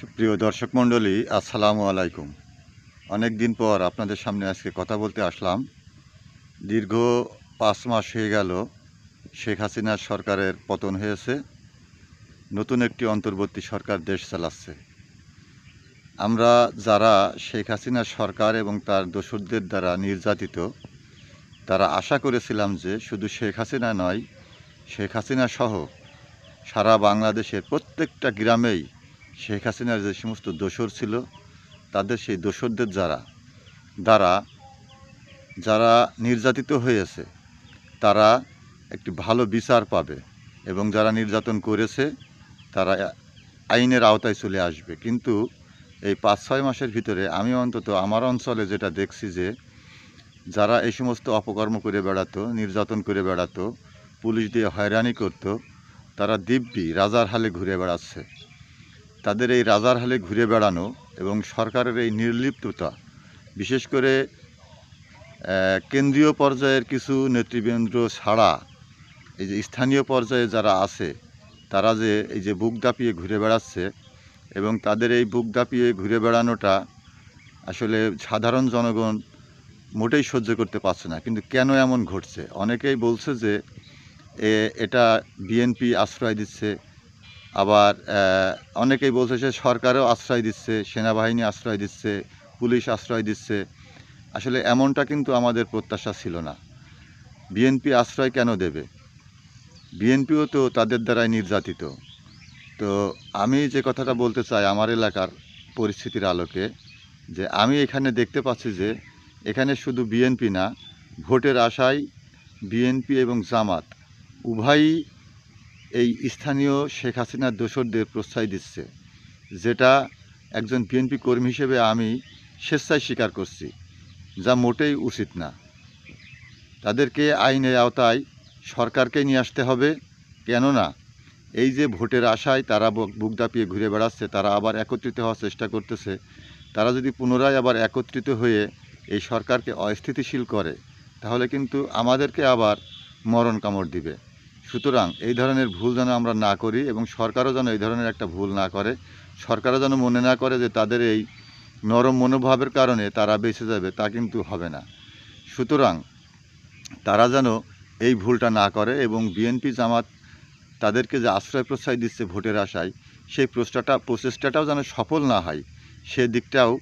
সুপ্রিয় দর্শক মণ্ডলী, আসসালামু আলাইকুম। অনেক দিন পর আপনাদের সামনে আজকে কথা বলতে আসলাম। দীর্ঘ ৫ মাস হয়ে গেল শেখ হাসিনার সরকারের পতন হয়েছে। নতুন একটি অন্তর্বর্তী সরকার দেশ চালাচ্ছে। আমরা যারা শেখ হাসিনার সরকার এবং তার দোসরদের দ্বারা নির্যাতিত, তারা আশা করেছিলাম যে শুধু শেখ হাসিনা নয়, শেখ হাসিনা সহ সারা বাংলাদেশের প্রত্যেকটা গ্রামেই শেখ হাসিনার যে সমস্ত দোসর ছিল, তাদের সেই দোসরদের দ্বারা যারা নির্যাতিত হয়েছে তারা একটি ভালো বিচার পাবে এবং যারা নির্যাতন করেছে তারা আইনের আওতায় চলে আসবে। কিন্তু এই ৫-৬ মাসের ভিতরে আমি অন্তত আমার অঞ্চলে যেটা দেখছি যে যারা এই সমস্ত অপকর্ম করে বেড়াতো, নির্যাতন করে বেড়াতো, পুলিশ দিয়ে হয়রানি করতো, তারা দিব্যি রাজার হালে ঘুরে বেড়াচ্ছে। তাদের এই রাজার হালে ঘুরে বেড়ানো এবং সরকারের এই নির্লিপ্ততা, বিশেষ করে কেন্দ্রীয় পর্যায়ের কিছু নেতৃবৃন্দ ছাড়া এই যে স্থানীয় পর্যায়ে যারা আছে তারা যে এই যে বুক দাপিয়ে ঘুরে বেড়াচ্ছে এবং তাদের এই বুক দাপিয়ে ঘুরে বেড়ানোটা আসলে সাধারণ জনগণ মোটেই সহ্য করতে পারছে না। কিন্তু কেন এমন ঘটছে? অনেকেই বলছে যে এটা বিএনপি আশ্রয় দিচ্ছে, আবার অনেকেই বলছে যে সরকারও আশ্রয় দিচ্ছে, সেনাবাহিনী আশ্রয় দিচ্ছে, পুলিশ আশ্রয় দিচ্ছে। আসলে এমনটা কিন্তু আমাদের প্রত্যাশা ছিল না। বিএনপি আশ্রয় কেন দেবে? বিএনপিও তো তাদের দ্বারাই নির্যাতিত। তো আমি যে কথাটা বলতে চাই আমার এলাকার পরিস্থিতির আলোকে, যে আমি এখানে দেখতে পাচ্ছি যে এখানে শুধু বিএনপি না, ভোটের আশায় বিএনপি এবং জামাত উভয়ই এই স্থানীয় শেখ হাসিনার দোসরদের প্রশ্রয় দিচ্ছে, যেটা একজন বিএনপি কর্মী হিসেবে আমি স্বেচ্ছায় স্বীকার করছি, যা মোটেই উচিত না। তাদেরকে আইনের আওতায় সরকারকেই নিয়ে আসতে হবে। কেননা এই যে ভোটের আশায় তারা বুক দাপিয়ে ঘুরে বেড়াচ্ছে, তারা আবার একত্রিত হওয়ার চেষ্টা করতেছে। তারা যদি পুনরায় আবার একত্রিত হয়ে এই সরকারকে অস্থিতিশীল করে, তাহলে কিন্তু আমাদেরকে আবার মরণ কামড় দিবে। সুতরাং এই ধরনের ভুল যেন আমরা না করি এবং সরকারও যেন এই ধরনের একটা ভুল না করে। সরকারও যেন মনে না করে যে তাদের এই নরম মনোভাবের কারণে তারা বেঁচে যাবে, তা কিন্তু হবে না। সুতরাং তারা যেন এই ভুলটা না করে এবং বিএনপি জামাত তাদেরকে যে আশ্রয় প্রশ্রয় দিচ্ছে ভোটের আশায়, সেই প্রচেষ্টাটাও যেন সফল না হয়, সেদিকটাও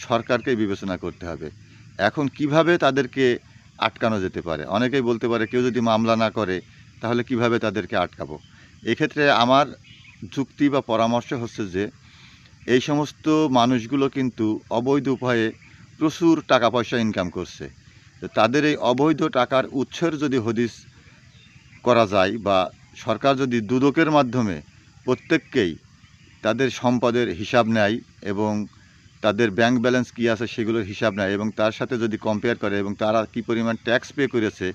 সরকারকে বিবেচনা করতে হবে। এখন কিভাবে তাদেরকে আটকানো যেতে পারে? অনেকেই বলতে পারে কেউ যদি মামলা না করে তাহলে কিভাবে তাদেরকে আটকাবো? এক্ষেত্রে আমার যুক্তি বা পরামর্শ হচ্ছে যে এই সমস্ত মানুষগুলো কিন্তু অবৈধ উপায়ে প্রচুর টাকা পয়সা ইনকাম করছে। তো তাদের এই অবৈধ টাকার উৎসের যদি হদিস করা যায় বা সরকার যদি দুদকের মাধ্যমে প্রত্যেককেই তাদের সম্পদের হিসাব নেয় এবং তাদের ব্যাংক ব্যালেন্স কী আছে সেগুলোর হিসাব নেয় এবং তার সাথে যদি কম্পেয়ার করে এবং তারা কী পরিমাণ ট্যাক্স পে করেছে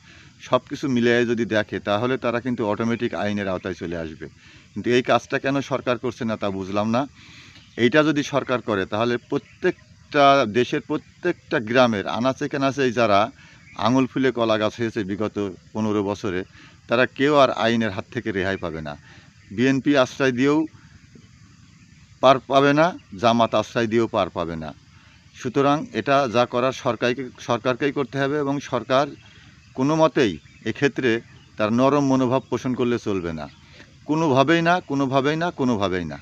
সব কিছু মিলিয়ে যদি দেখে, তাহলে তারা কিন্তু অটোমেটিক আইনের আওতায় চলে আসবে। কিন্তু এই কাজটা কেন সরকার করছে না তা বুঝলাম না। এইটা যদি সরকার করে তাহলে প্রত্যেকটা দেশের প্রত্যেকটা গ্রামের আনাচে কানাচেই যারা আঙুল ফুলে কলা গাছ হয়েছে বিগত 15 বছরে, তারা কেউ আর আইনের হাত থেকে রেহাই পাবে না। বিএনপি আশ্রয় দিয়েও পার পাবে না, জামাত আশ্রয় দিয়েও পার পাবে না। সুতরাং এটা যা করার সরকারকেই করতে হবে এবং সরকার কোনো মতেই এক্ষেত্রে তার নরম মনোভাব পোষণ করলে চলবে না। কোনোভাবেই না, কোনোভাবেই না, কোনোভাবেই না।